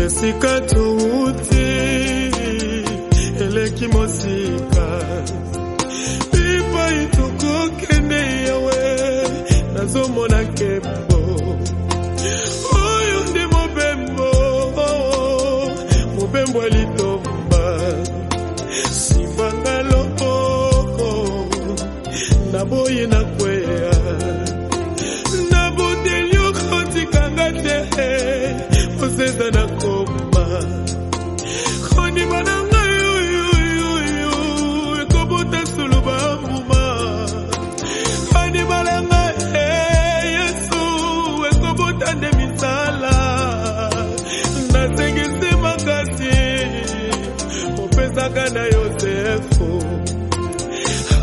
Esika tuuti eleki mosika Ipa ituko kende yawe nazomona kembo Oyo ndi mobembo alitomba Simbanga loko naboye na kwea Nabodelio koti kangate Oseza na koma Khoni mananga Ekobota suluba muma Khoni malanga Yesu Ekobota ndemisala Nasengisi makasi Opesaka na Yosefu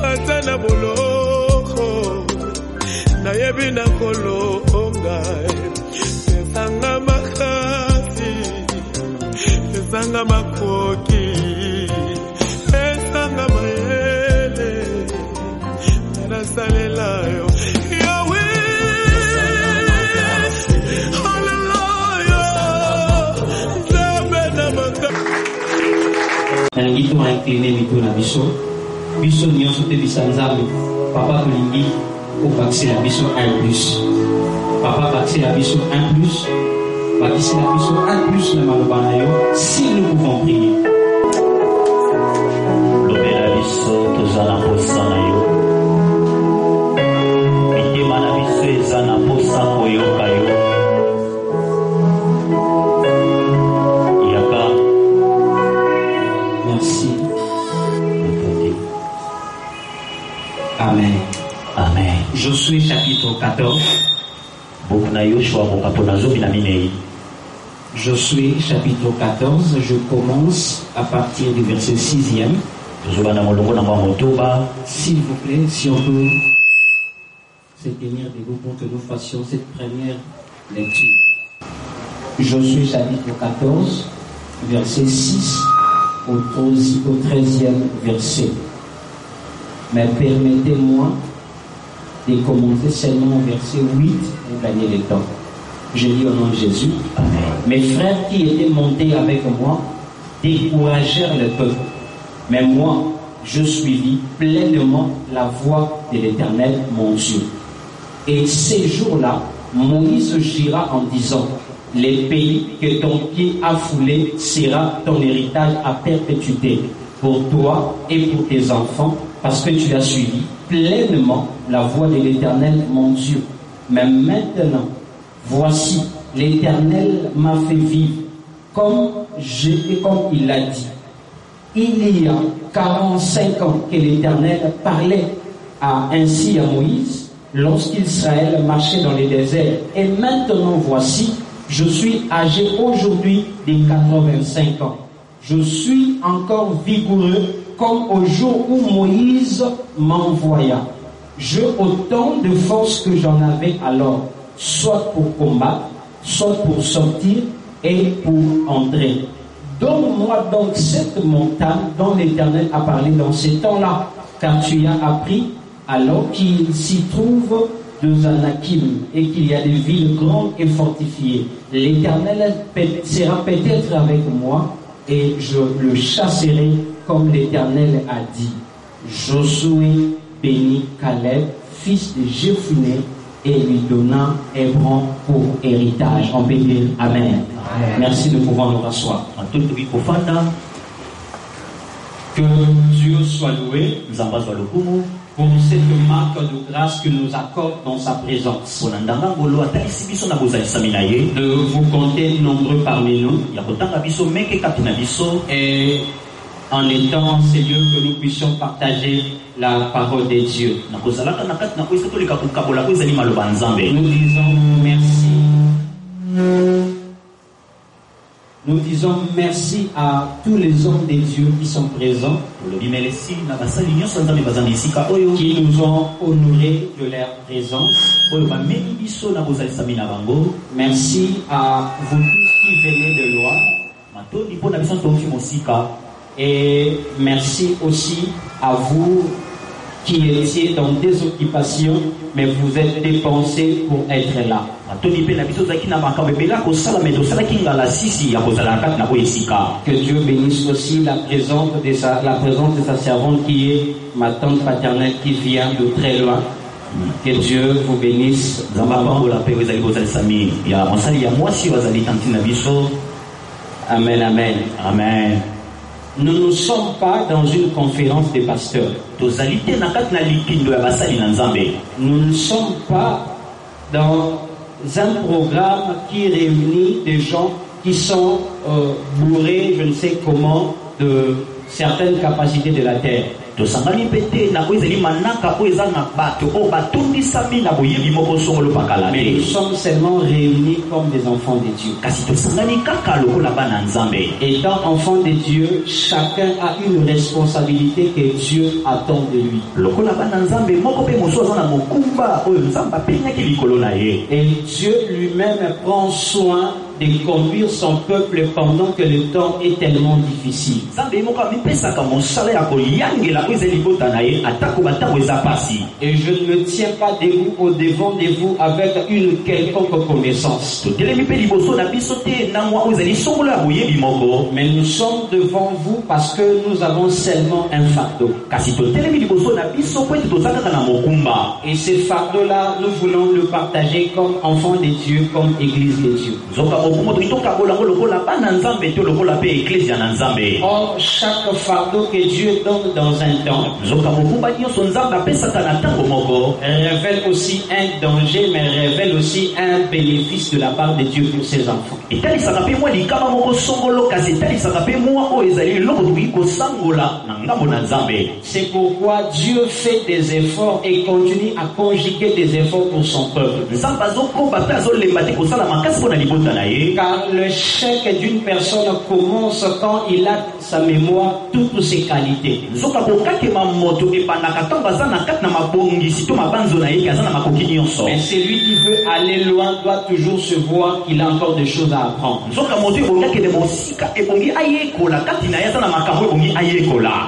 Hata na boloko Na yebi na kolonga Pesanga makasi Pesanga makoki Pesanga mayele Narasalelayo Yahweh Hallelujah Zamena maka Nalingito incliné mito na biso Biso nyonso te bisanzami Papa tulingi Bakisi la biso 1+. Papa bakisi la biso 1+. Bakisi la biso 1+ na maloba na yo. Si nous pouvons prier. Lobela biso tozala posa na yo. Mitema na biso eza na posa koyoka yo. Yaka. Merci. Amen. Amen. Josué chapitre 14. Josué chapitre 14, je commence à partir du verset 6e. S'il vous plaît, si on peut se tenir debout pour que nous fassions cette première lecture. Josué chapitre 14, verset 6 au 13e verset. Mais permettez-moi de commencer seulement au verset 8 pour gagner le temps. Je lis au nom de Jésus. Amen. Mes frères qui étaient montés avec moi découragèrent le peuple. Mais moi, je suivis pleinement la voie de l'Éternel, mon Dieu. Et ces jours-là, Moïse jura en disant, les pays que ton pied a foulés sera ton héritage à perpétuité pour toi et pour tes enfants, parce que tu as suivi pleinement la voie de l'Éternel, mon Dieu. Mais maintenant, voici, l'Éternel m'a fait vivre comme il l'a dit. Il y a 45 ans que l'Éternel parlait ainsi à Moïse lorsqu'Israël marchait dans les déserts. Et maintenant, voici, je suis âgé aujourd'hui de 85 ans. Je suis encore vigoureux comme au jour où Moïse m'envoya. J'ai autant de force que j'en avais alors, soit pour combattre, soit pour sortir et pour entrer. Donne-moi donc cette montagne dont l'Éternel a parlé dans ces temps-là, car tu as appris alors qu'il s'y trouve deux Anakim et qu'il y a des villes grandes et fortifiées. L'Éternel sera peut-être avec moi et je le chasserai comme l'Éternel a dit. Josué bénit Caleb, fils de Jephuné, et lui donna Hébron pour héritage. On peut dire Amen. Amen. Merci de pouvoir nous rasseoir. Que Dieu soit loué pour cette marque de grâce qu'il nous accorde dans sa présence. De vous compter nombreux parmi nous. Et en étant Seigneur que nous puissions partager la parole de Dieu. Nous disons merci. Nous disons merci à tous les hommes de Dieu qui sont présents, qui nous ont honorés de leur présence. Merci à vous tous qui venez de loin. Et merci aussi à vous qui étiez dans des occupations, mais vous êtes dépensés pour être là. Que Dieu bénisse aussi la présence de sa servante qui est ma tante paternelle qui vient de très loin. Que Dieu vous bénisse. Amen, amen. Amen. Nous ne sommes pas dans une conférence des pasteurs. Nous ne sommes pas dans un programme qui réunit des gens qui sont bourrés, je ne sais comment, de certaines capacités de la terre. Mais nous sommes seulement réunis comme des enfants de Dieu. Étant enfants de Dieu, chacun a une responsabilité que Dieu attend de lui. Et Dieu lui-même prend soin de conduire son peuple pendant que le temps est tellement difficile. Et je ne me tiens pas debout au devant de vous avec une quelconque connaissance. Mais nous sommes devant vous parce que nous avons seulement un fardeau. Et ce fardeau-là, nous voulons le partager comme enfants de Dieu, comme Église de Dieu. Or, chaque fardeau que Dieu donne dans un temps révèle aussi un danger, mais révèle aussi un bénéfice de la part de Dieu pour ses enfants. C'est pourquoi Dieu fait des efforts et continue à conjuguer des efforts pour son peuple. Car le chèque d'une personne commence quand il a sa mémoire toutes ses qualités. Mais celui qui veut aller loin doit toujours se voir qu'il a encore des choses à apprendre.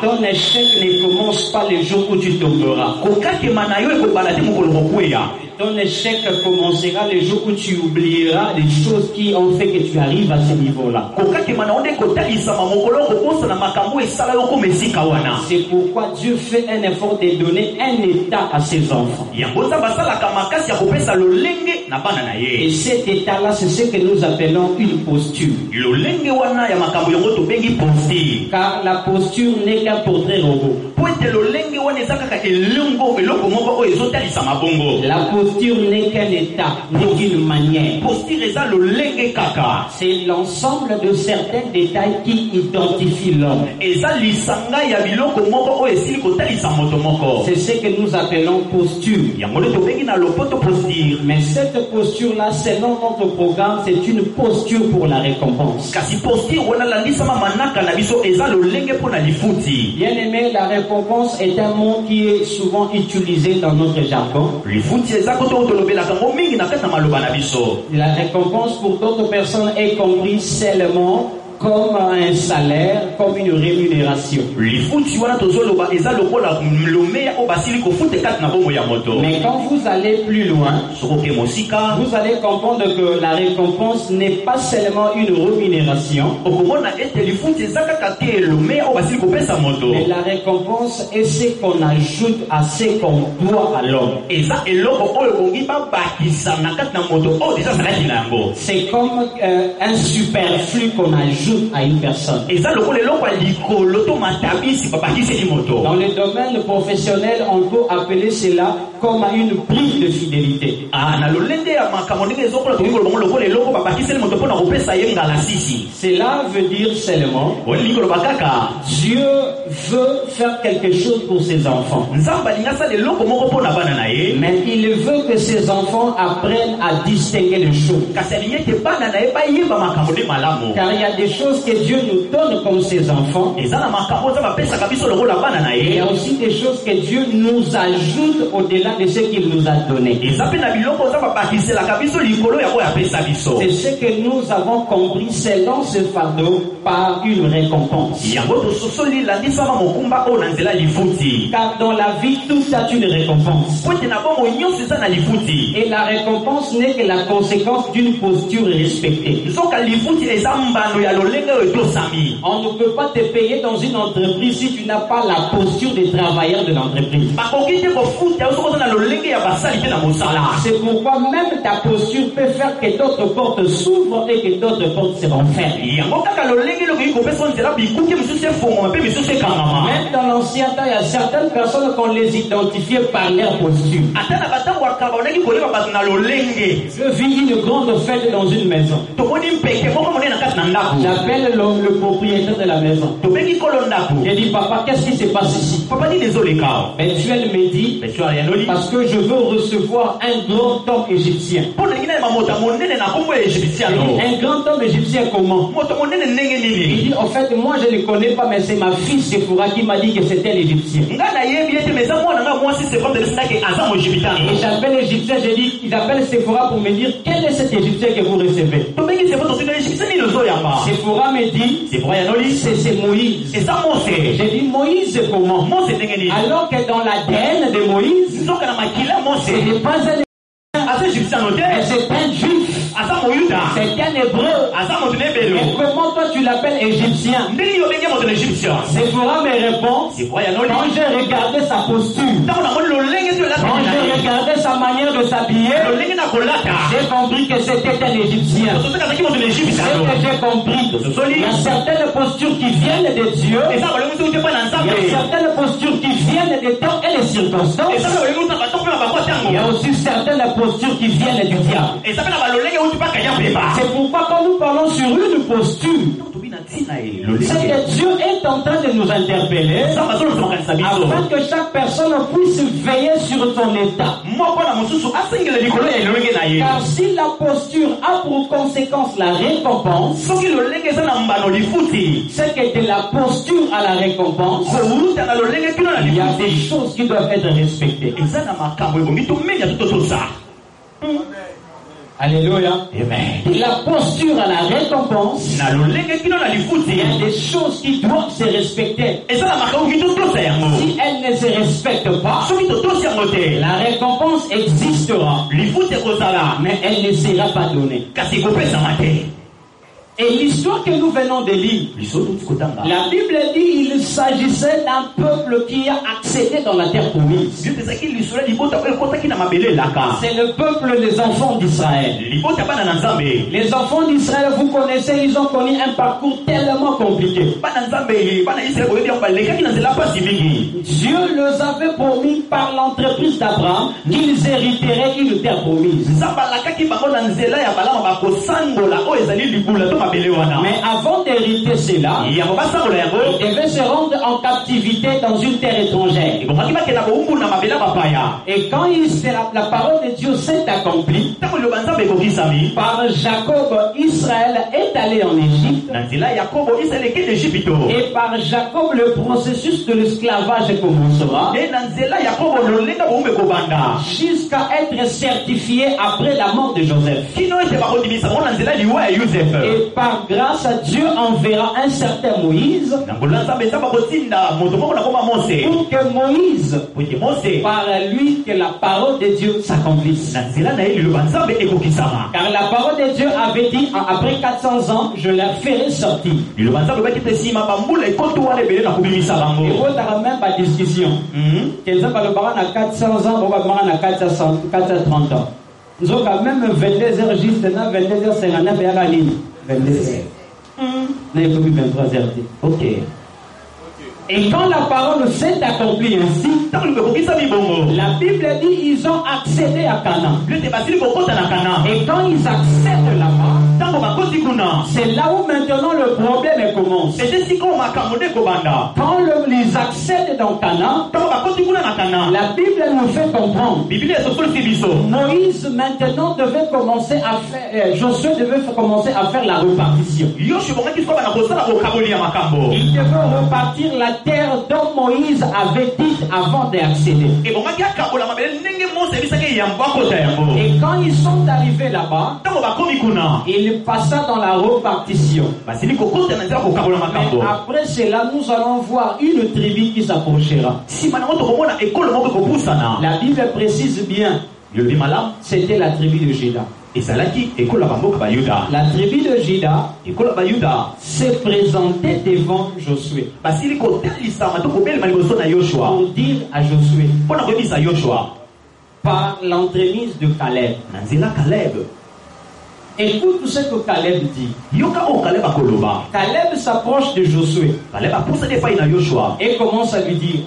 Ton échec ne commence pas le jour où tu tomberas. Ton échec commencera le jour où tu oublieras les choses qui ont fait que tu arrives à ce niveau-là. C'est pourquoi Dieu fait un effort de donner un état à ses enfants. Et cet état-là, c'est ce que nous appelons une posture. Car la posture n'est qu'un portrait robot. La posture n'est qu'un état, n'est qu'une manière. C'est l'ensemble de certains détails qui identifient l'homme. C'est ce que nous appelons posture. Mais cette posture-là, selon notre programme, c'est une posture pour la récompense. Bien aimé, la récompense est un mot qui est souvent utilisé dans notre jargon. La récompense pour d'autres personnes est comprise seulement comme un salaire, comme une rémunération. Mais quand vous allez plus loin, vous allez comprendre que la récompense n'est pas seulement une rémunération, mais la récompense est ce qu'on ajoute à ce qu'on doit à l'homme. C'est comme un superflu qu'on ajoute à une personne. Dans le domaine professionnel, on peut appeler cela comme une prime de fidélité. Cela veut dire seulement Dieu veut faire quelque chose pour ses enfants. Mais il veut que ses enfants apprennent à distinguer les choses. Car il y a des choses que Dieu nous donne comme ses enfants. Et ça, na makambo za bapesa kabiso le rôle la bana na Il y ye. a aussi des choses que Dieu nous ajoute au-delà de ce qu'il nous a donné. Et ça pe na biloko za babakise la kabiso likolo ya ko ya pesa biso. C'est ce que nous avons compris selon ce fardeau par une récompense. Yango to sosoli la ndisama mokumba o na nzela lifuti. Car dans la vie, tout a une récompense. Pote na bongo nyonso za na lifuti. Et la récompense n'est que la conséquence d'une posture respectée. Soka lifuti eza mbano ya lolenge o etosami. On ne peut pas te payer dans une entreprise si tu n'as pas la posture des travailleurs de l'entreprise. Bakoki te kofuta oso koza na lolenge ya basali te na mosala. C'est pourquoi même ta posture peut faire que d'autres portes s'ouvrent et que d'autres portes se referment. Yango kaka lolenge lokoki kopesa nzela bikuki mosusu efongoma mpe misusu ekangama. Même dans l'ancien temps, il y a certaines personnes qu'on les identifiait par leur posture. Ata na batango akaba onaki koyeba bato na lolenge. Je vis une grande fête dans une maison. Tomoni mpeke moko monene na kati na ndako. J'appelle le propriétaire de la maison. Tobengi kolo ndako. J'ai dit, papa, qu'est-ce qui se passe ici? Papa dit désolé kao. Betuel me dit, parce que je veux recevoir un grand homme égyptien. Pour na ngina mamota monene na kombo égyptiano. Un grand homme égyptien comment? Moto monene ndenge Il nini. dit, en fait, moi je ne le connais pas, mais c'est ma fille Sephora qui m'a dit que c'était l'Égyptien. Nga na yebi ete meza mwana nga mwasi c'est comme de l'Israël asa mo égyptiano. Et j'appelle l'Égyptien, j'ai dit, j'appelle Sephora pour me dire, quel est cet Égyptien que vous recevez? Tobengi c'est votre égyptien ni lozo yamba. Sephora me dit, C'est vrai yanoli. c'est Moïse. Et ça Mose. J'ai dit, Moïse comment? Mose ndenge nini. Alors que dans l'ADN de Moïse, Nzoka na makila Mose. ce n'est pas un Asa égyptiano te. mais c'est un juif, Asa moyuda. c'est un hébreu. Asa moto nebelo. Mais comment toi tu l'appelles égyptien? Ndenge yo bengi moto égyptien. Sephora me répond, C'est vrai yanoli. quand j'ai regardé sa posture, Tango na moni lolenge to la quand j'ai regardé sa manière de s'habiller, lolenge na kolata. j'ai compris que c'était un égyptien. Tozo kaka ki moto Ce égyptiano. que j'ai compris, il y a certaines postures qui viennent de Dieu, Et ça balemu to te pa na il y a nzambe. certaines postures qui viennent des temps et les circonstances, Et ça balemu to ba to pe ba ko tango. il y a aussi certaines postures qui viennent du diable. Et ça pe na ba lolenge uti pa kanya peba. C'est pourquoi quand nous parlons sur une posture, c'est que Dieu est en train de nous interpeller afin que chaque personne puisse veiller sur son état. Car si la posture a pour conséquence la récompense, c'est que de la posture à la récompense, il y a des choses qui doivent être respectées. Alléluia. Amen. La posture à la récompense, il y a des choses qui doivent se respecter. Si elles ne se respectent pas, la récompense existera, mais elle ne sera pas donnée. Et l'histoire que nous venons de lire, la Bible dit qu'il s'agissait d'un peuple qui a accédé dans la terre promise. C'est le peuple des enfants d'Israël. Les enfants d'Israël, vous connaissez, ils ont connu un parcours tellement compliqué. Dieu leur avait promis par l'entreprise d'Abraham qu'ils hériteraient une terre promise. Mais avant d'hériter cela, ils devaient se rendre en captivité dans une terre étrangère. Et quand la parole de Dieu s'est accomplie, par Jacob, Israël est allé en Égypte. Et par Jacob, le processus de l'esclavage commencera jusqu'à être certifié après la mort de Joseph. Et par grâce à Dieu enverra un certain Moïse pour que Moïse, par lui, que la parole de Dieu s'accomplisse. Car la parole de Dieu avait dit, après 400 ans, je la ferai sortir. Et vous avez même pas discussion. Quelqu'un parle de 400 ans, on va parler de 430 ans. Nous avons quand même 22h juste là, 22h59 et à la ligne. 22h. Là, il faut 23h. Ok. Et quand la parole s'est accomplie ainsi, la Bible dit ils ont accédé à Canaan. Et quand ils accèdent là-bas, C'est là où maintenant le problème commence. Quand ils accèdent dans Canaan, la Bible nous fait comprendre. Moïse maintenant devait commencer à faire, Josué devait commencer à faire la répartition. Il devait repartir la terre dont Moïse avait dit avant d'accéder. Et quand ils sont arrivés là-bas, il passa dans la répartition. Mais après cela, nous allons voir une tribu qui s'approchera. La Bible précise bien, c'était la tribu de Juda. La tribu de Juda s'est présentée devant Josué pour dire à Josué par l'entremise de Caleb. Écoute ce que Caleb dit. Caleb s'approche de Josué et commence à lui dire: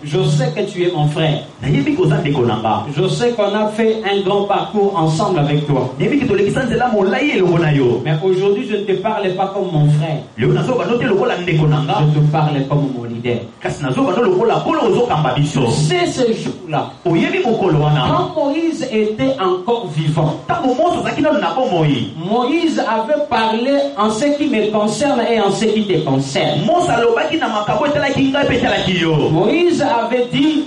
je sais que tu es mon frère. Je sais qu'on a fait un grand parcours ensemble avec toi. Mais aujourd'hui, je ne te parle pas comme mon frère. Je te parle comme mon leader. Tu sais ce jour-là, quand Moïse était encore vivant, Moïse avait parlé en ce qui me concerne et en ce qui te concerne. Moïse avait dit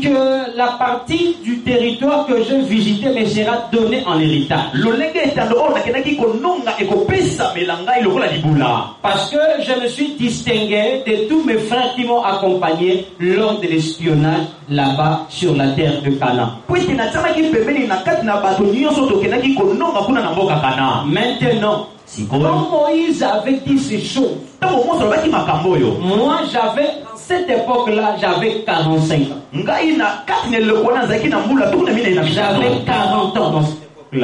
que la partie du territoire que je visitais me sera donnée en héritage. Parce que je me suis distingué de tous mes frères qui m'ont accompagné lors de l'espionnage là-bas sur la terre de Canaan. Maintenant, quand Moïse avait dit ces choses, moi j'avais, à cette époque-là, j'avais 45 ans. J'avais 40 ans dans cette époque-là. Et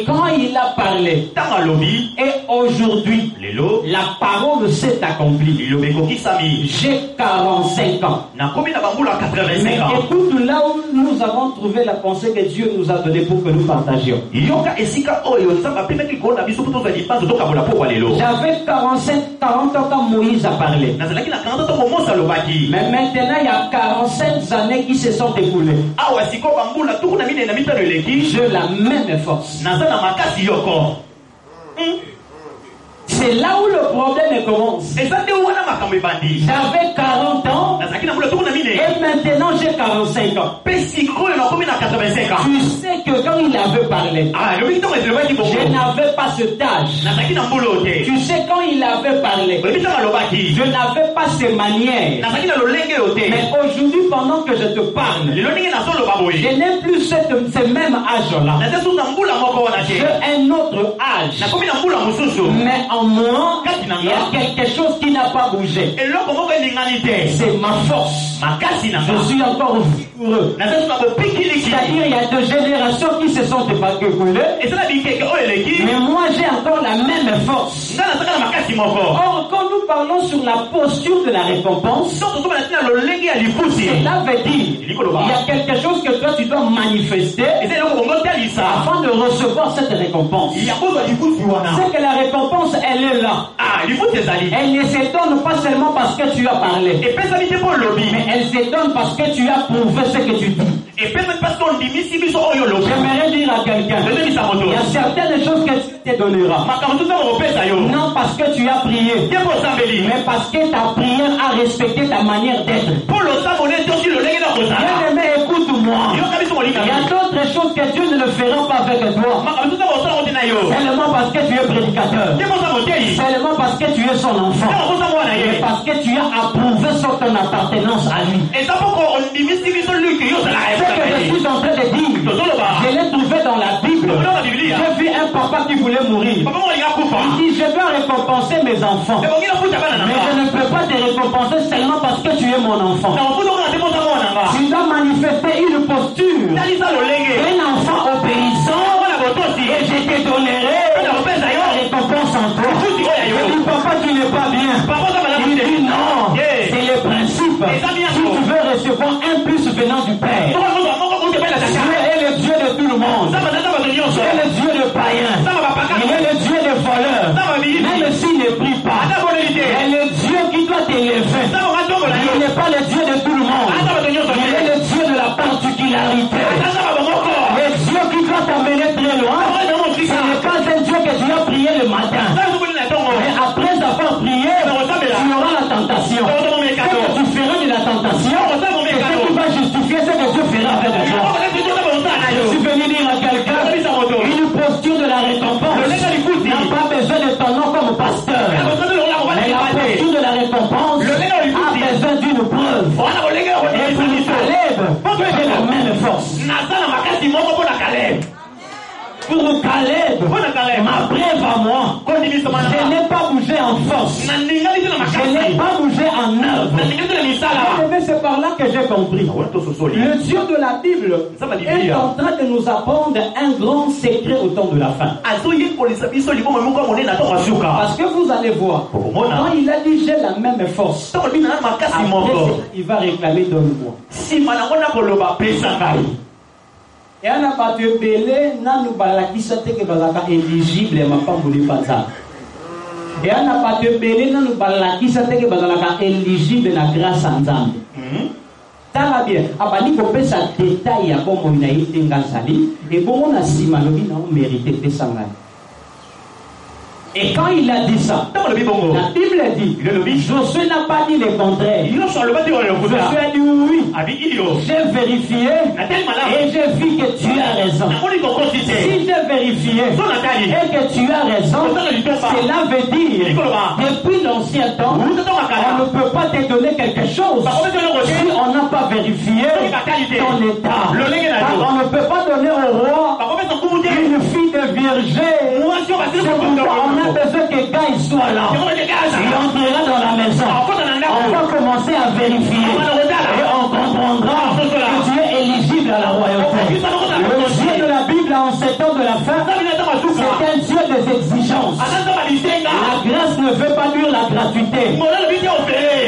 quand il a parlé, et aujourd'hui, la parole s'est accomplie. J'ai 45 ans. Mais écoute, là où nous avons trouvé la pensée que Dieu nous a donnée pour que nous partagions. J'avais 40 ans quand Moïse a parlé. Mais maintenant, il y a 45 années qui se sont écoulées. J'ai la même force. C'est là où le problème commence. J'avais 40 ans et maintenant j'ai 45 ans. Tu sais que quand il avait parlé, je n'avais pas cet âge. Tu sais quand il avait parlé, je n'avais pas ces manières. Mais aujourd'hui, pendant que je te parle, je n'ai plus ce même âge-là. J'ai un autre âge. Mais en moi, il y a quelque chose qui n'a pas bougé. C'est ma force. Je suis encore vigoureux. C'est-à-dire, il y a deux générations qui se sont écoulées. Mais moi, j'ai encore la même force. Or, quand nous parlons sur la posture de la récompense, cela veut dire il y a quelque chose que toi tu dois manifester afin de recevoir cette récompense. C'est que la récompense, elle est là. Elle ne s'étonne pas seulement parce que tu as parlé, mais elle s'étonne parce que tu as prouvé ce que tu dis. J'aimerais dire à quelqu'un, il y a certaines choses que tu te donneras. Non parce que tu as prié, mais parce que ta prière a respecté ta manière d'être. Bien-aimé, écoute-moi. Il y a d'autres choses que Dieu ne le fera pas avec toi. Seulement parce que tu es prédicateur. Seulement parce que tu es son enfant. Et parce que tu as approuvé sur ton appartenance à lui. Ce que je suis en train de dire, je l'ai trouvé dans la Bible. J'ai vu un papa qui voulait mourir. Il dit, je dois récompenser mes enfants. Mais je ne peux pas te récompenser seulement parce que tu es mon enfant. Tu dois manifester une posture. Un enfant obéissant. Et je te donnerai la récompense en toi. Je dis, papa, tu n'es pas bien. Il dit, non, c'est le principe. Si tu veux recevoir un plus venant du Père, Dieu est le Dieu de tout le monde. Et tentation. Ce que tu feras de la tentation, et ce qui va justifier ce que Dieu fera avec toi. Je suis venu dire à quelqu'un, une posture de la récompense n'a pas besoin de ton nom comme pasteur. Mais la posture de la récompense a besoin d'une preuve. Et pour Caleb, j'ai la même force. Pour Caleb, ma brève à moi, je n'ai pas bougé en force. Je n'ai pas bougé en œuvre. C'est par là que j'ai compris. Le Dieu de la Bible est en train de nous apprendre un grand secret au temps de la fin. Parce que vous allez voir, quand il a dit j'ai la même force, après, il va réclamer donne-moi. Et on a pas de belé, nous balakisa teke balaka éligible ma pambuli panza. Et on a pas de belé, nous balakisa teke balaka éligible na grâce à Nzambe. Tala bien, abani ko pesa détail ya bomo na itenga sali et bomo na sima lobi na mérité pesanga. Et quand il a dit ça, la Bible dit, Josué n'a pas dit le contraire. Josué a dit oui. J'ai vérifié et j'ai vu que tu as raison. Si j'ai vérifié et que tu as raison, cela veut dire, depuis l'ancien temps, on ne peut pas te donner quelque chose si on n'a pas vérifié ton état. On ne peut pas donner au roi une fille de vierge. On a besoin que quelqu'un soit là. Il entrera dans la maison. On va commencer à vérifier. Et on comprendra que tu es éligible à la royauté. Le Dieu de la Bible en ces temps de la fin, c'est un Dieu des exigences. La grâce ne veut pas dire la gratuité.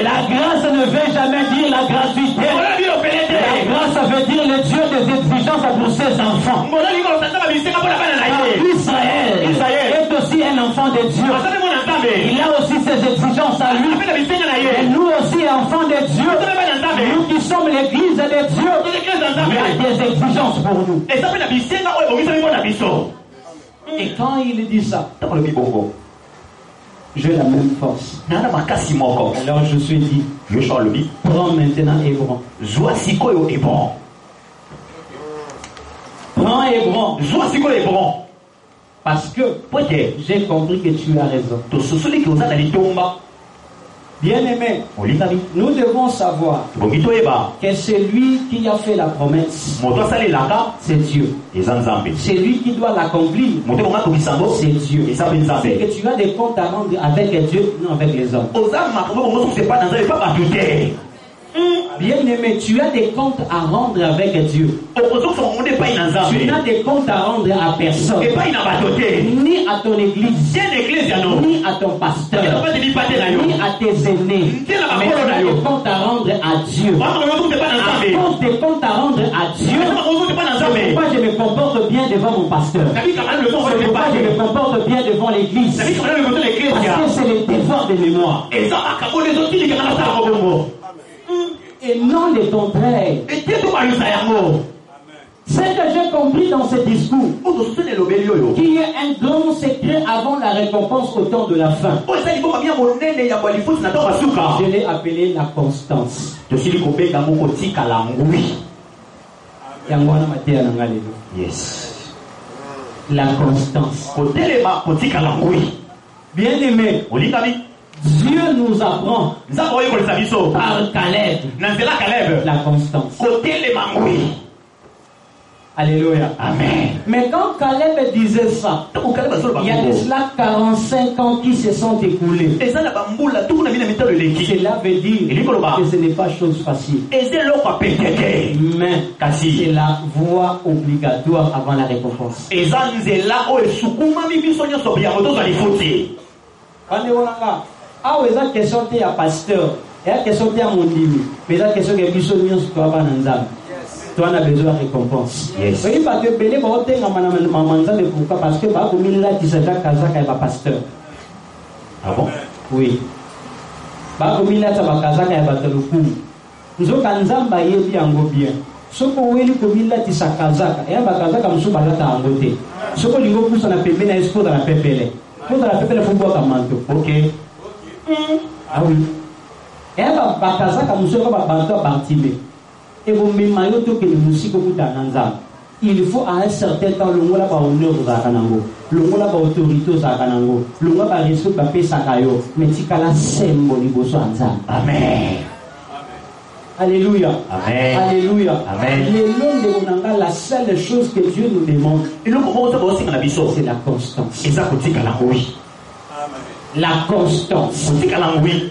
La grâce ne veut jamais dire la gratuité. La grâce veut dire le Dieu des exigences pour ses enfants. Israël est aussi un enfant de Dieu. Il a aussi ses exigences à lui. Et nous aussi, enfants de Dieu, nous qui sommes l'église de Dieu, il y a des exigences pour nous. Et quand il dit ça, j'ai la même force. Alors je suis dit, prends maintenant Hébron. Prends Hébron. Parce que j'ai compris que tu as raison. Bien-aimé, nous devons savoir que celui qui a fait la promesse, c'est Dieu. C'est lui qui doit l'accomplir, c'est Dieu. C'est que tu as des comptes à rendre avec Dieu, non avec les hommes. Bien-aimé, tu as des comptes à rendre avec Dieu. Tu n'as des comptes à rendre à personne. Ni à ton église, ni à ton pasteur, ni à tes aînés. Mais tu as des comptes à rendre à Dieu. À cause des comptes à rendre à Dieu, c'est pourquoi je me comporte bien devant mon pasteur. C'est pourquoi je me comporte bien devant l'église. Parce que c'est le devoir de mémoire. Et non le contraire. Ce que j'ai compris dans ce discours, qui est un grand secret avant la récompense au temps de la fin, je l'ai appelé la constance. Yes. La constance. Bien aimé, Dieu nous apprend par Caleb la constance. Alléluia. Amen. Mais quand Caleb disait ça, il y a de cela 45 ans qui se sont écoulés. Cela veut dire que ce n'est pas chose facile. Mais c'est la voie obligatoire avant la récompense. Ah, vous avez question de pasteur, et la question de mon dîme, mais la question de mission de toi, on a besoin de récompense. Yes. Oui, parce que Béné, parce que pasteur. Ah bon? Oui. Parce que nous avons bien. Soko weli komila tisakazaka ya bakazaka msuba lata angote soko lingo kusa na pembeni na esposa na pepele faut la pepele faut boire manto. OK. Ah oui. Et bakazaka musoko ba bantu Bartimée. Et vous m'imagez que le musique au Nanza. Il faut à un certain temps le mot là ba honneur aux akanango, le mot là ba autorité aux akanango, le mot ba respect ba pe sakayo, mais tikala sembo liboso anza. Amen. Alléluia. Amen. Alléluia. Amen. Le long de Monanga, la seule chose que Dieu nous demande, c'est la constance. Et ça coûte la oui. La constance.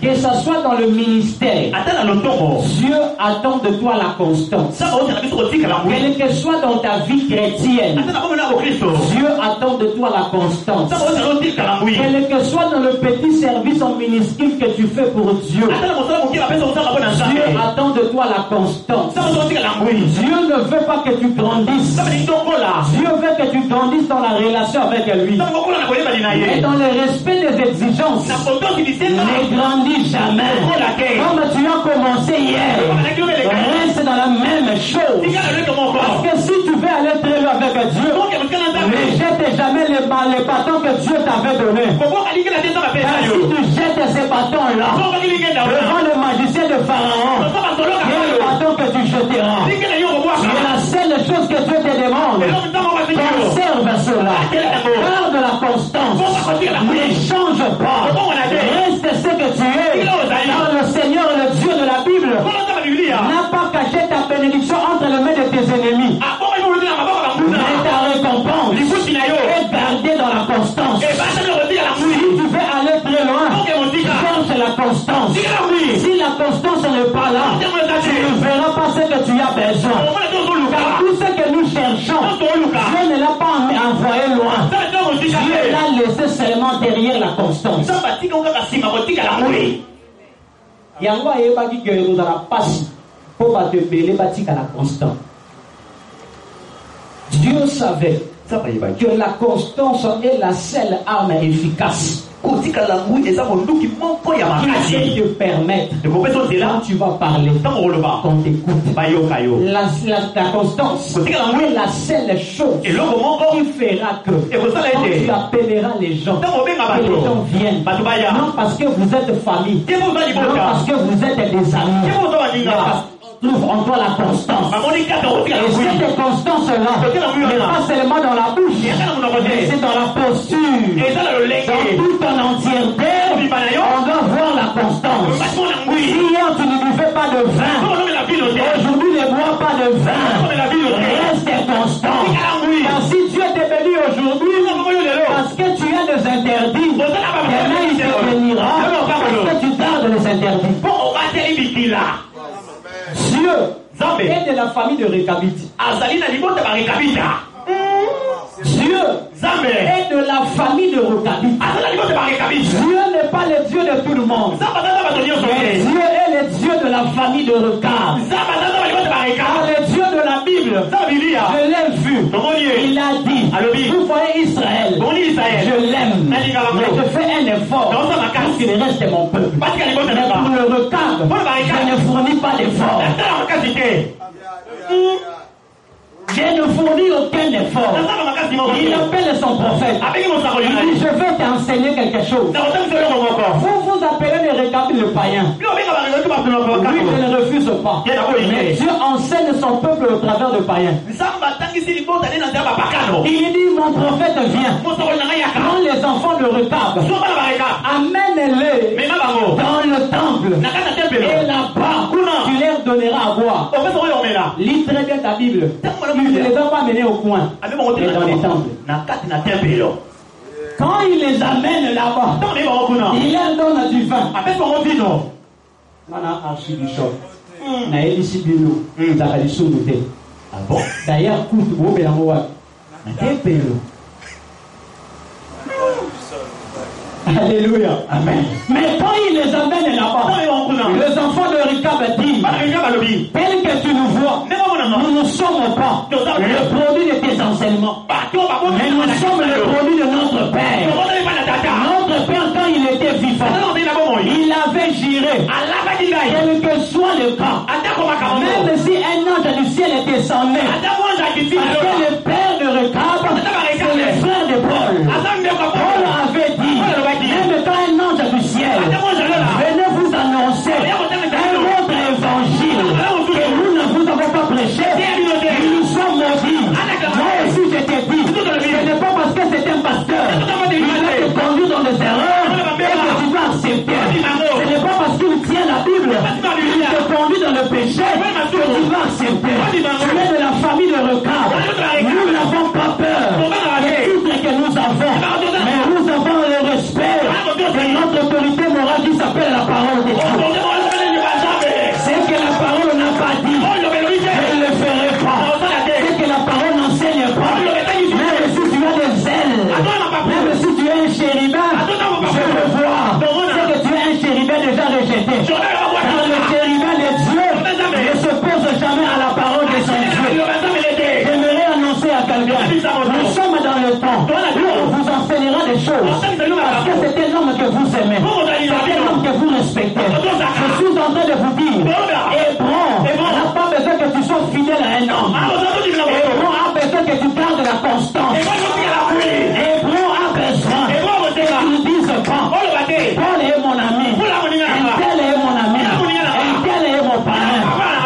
Que ce soit dans le ministère, Dieu attend de toi la constance. Quelle que soit dans ta vie chrétienne, Dieu attend de toi la constance. Quel que soit dans le petit service en minuscule que tu fais pour Dieu, Dieu attend de toi la constance. Dieu ne veut pas que tu grandisses. Dieu veut que tu grandisses dans la relation avec lui. Et dans le respect des exigences. Ne grandis jamais. Comme tu as commencé hier, reste dans la même chose. Parce que si tu veux aller très loin avec Dieu, ne jette jamais les bâtons que Dieu t'avait donnés. Car si tu jettes ces bâtons-là devant le magicien de Pharaon, quel est le bâton que tu jeteras? C'est la seule chose que Dieu te demande. Conserve cela. Garde la constance. Ne change pas. Reste ce que tu es. Car le Seigneur, le Dieu de la Bible, n'a pas caché ta bénédiction entre les mains de tes ennemis. Mais ta récompense est gardée dans la constance. Si tu veux aller très loin, cherche la constance. Si la constance n'est pas là, tu ne verras pas ce que tu as besoin. Car tout ce que nous cherchons, Dieu ne l'a pas envoyé loin. Dieu l'a laissé seulement derrière la constance. Yango ayebaki que nous allons passer pour te belé batika la constance. Dieu savait que la constance est la seule arme efficace qui peut te permettre, quand tu vas parler, qu'on t'écoute. La constance est la seule chose qui fera que quand tu appelleras les gens, que les gens viennent. Non parce que vous êtes famille, non parce que vous êtes des amis, trouve en toi la constance. Et cette constance-là n'est pas seulement dans la bouche, mais c'est dans la posture. Dans toute ton entièreté, on doit voir la constance. Si hier tu ne buvais pas de vin, aujourd'hui ne bois pas de vin, reste constant. Car si Dieu t'est béni aujourd'hui, parce que tu as des interdits, demain il te bénira parce que tu gardes les interdits. Dieu est de la famille de Récabite. Dieu est de la famille de Récabite. Dieu n'est pas le Dieu de tout le monde. Mais Dieu est le Dieu de la famille de Récab. Car le Dieu de la Bible, je l'ai vu. Il a dit, vous voyez Israël, je l'aime, mais je fais un effort parce qu'il reste mon peuple. Mais pour le Récab, je ne fournis pas d'effort. Je ne fournis aucun effort. Il appelle son prophète. Il dit, je vais t'enseigner quelque chose. Vous vous appelez les Récabites le païen. Lui, je ne refuse pas. Mais Dieu enseigne son peuple au travers de païens. Il dit, mon prophète vient. Quand les enfants de Récab, amène-les dans le temple. Et là-bas, tu leur donneras à boire. Lis très bien ta Bible. Tu ne les as pas menés au coin, mais dans les temples. Quand il les amène là-bas, il leur donne du vin. D'ailleurs, alléluia. Amen. Mais quand il les amène là-bas, les enfants de Récab disent, tel que tu nous vois, nous ne sommes pas le produit de tes enseignements, mais nous sommes le produit de notre Père. Notre Père, quand il était vivant, il avait juré, quel que soit le cas, même si un ange du ciel était descendu, parce que le père de Récab, c'est le frère de Paul. Paul avait dit, même quand un ange du ciel venez vous annoncer rejeté. Car le chérubin de Dieu ne s'oppose jamais à la parole de son Dieu. J'aimerais annoncer à quelqu'un, nous sommes dans le temps où on vous enseignera des choses. Parce que c'est un homme que vous aimez. C'est un homme que vous respectez. Je suis en train de vous dire, Hébron n'a pas besoin que tu sois fidèle à un homme. Hébron a besoin que tu gardes la constance. Hébron a besoin que tu dises pas, Paul est mon ami, un tel est mon ami, un tel est mon parrain.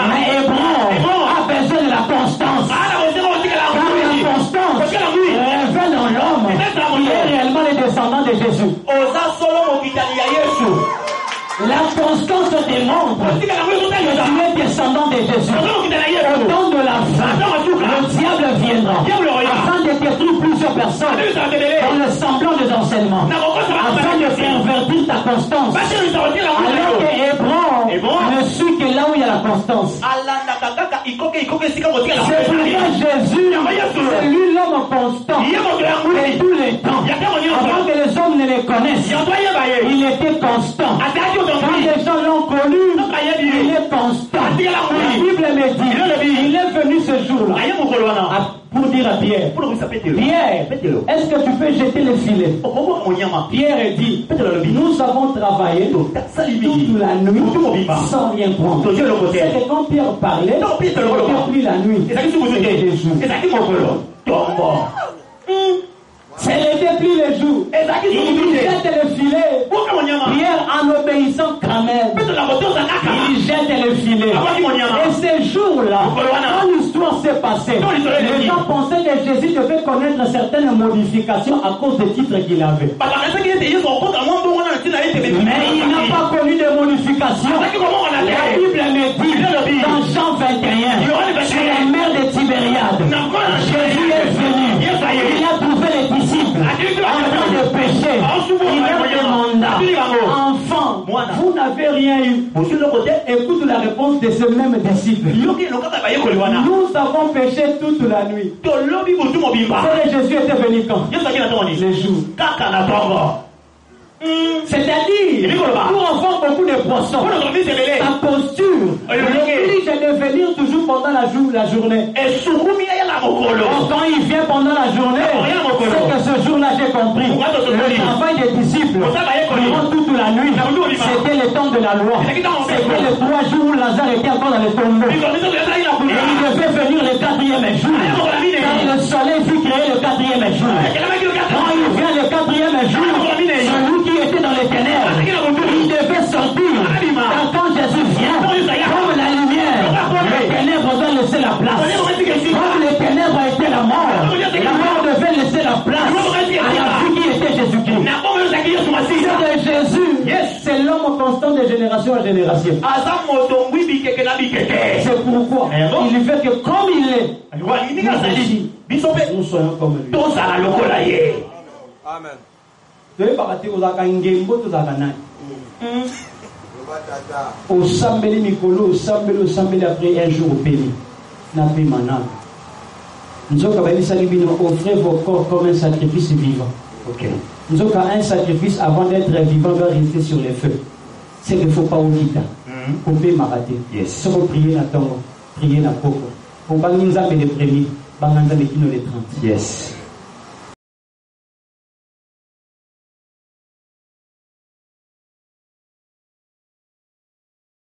Mais Hébron a besoin de la constance. Car la constance révèle en l'homme qui est réellement le descendant de Jésus. La constance démontre que tu es descendant de Jésus. Au temps de la fin, le diable viendra afin de détruire plusieurs personnes dans le semblant des enseignements, afin de pervertir ta constance. Alors que Hébron ne suit que là où il y a la constance. C'est pourquoi Jésus, c'est lui l'homme constant de tous les temps. Avant que les hommes ne les connaissent, il était constant. Quand les gens l'ont connu, il est constant. La Bible me dit, il est venu ce jour-là pour dire à Pierre, Pierre, est-ce que tu peux jeter le filet? Pierre dit, nous avons travaillé toute la nuit sans rien prendre. C'est que quand Pierre parlait, il était plus la nuit. C'était les jours. Ce n'était plus le jour. Il jette le filet. Pierre, en obéissant quand même, il jette le filet. Et ce jour-là, quand l'histoire s'est passée, les gens pensaient que Jésus devait connaître certaines modifications à cause des titres qu'il avait. Mais il n'a pas connu de modifications. La Bible me dit, dans Jean 21, sur la mer de Tibériade, Jésus est venu. Il a trouvé les disciples en train de pécher. Il leur demanda, enfants, vous n'avez rien eu. Écoute la réponse de ce même disciple. Nous avons péché toute la nuit. C'est Jésus était venu quand? Les jours. C'est-à-dire, nous offrons beaucoup de poissons. Ta posture l'oblige de venir toujours pendant la journée. Quand il vient pendant la journée, c'est que ce jour-là j'ai compris. Le travail des disciples durant toute la nuit, c'était le temps de la loi. C'était les 3 jours où Lazare était encore dans le tombeau. Et il devait venir le 4e jour. Car le soleil fut créé le 4e jour. Quand il vient le 4e jour, celui qui était dans les ténèbres, il devait sortir. Car quand Jésus vient, comme la lumière, les ténèbres doivent laisser la place. Comme les ténèbres étaient la mort devait laisser la place à la vie qui était Jésus-Christ. C'est Jésus, c'est l'homme constant de génération en génération. C'est pourquoi il fait que comme il est, nous soyons comme lui. Amen. Au sambeli mikolo, au sambeli après un jour au pays. N'a pas manal. Nous avons offrir vos corps comme un sacrifice vivant. Ok. Nous avons un sacrifice avant d'être vivant doit rester sur les feux. C'est qu'il ne faut pas oublier. Pour payer maraté. Si vous priez la tombe, priez la coco. Pour banginza les premiers, banginza les 30. Yes.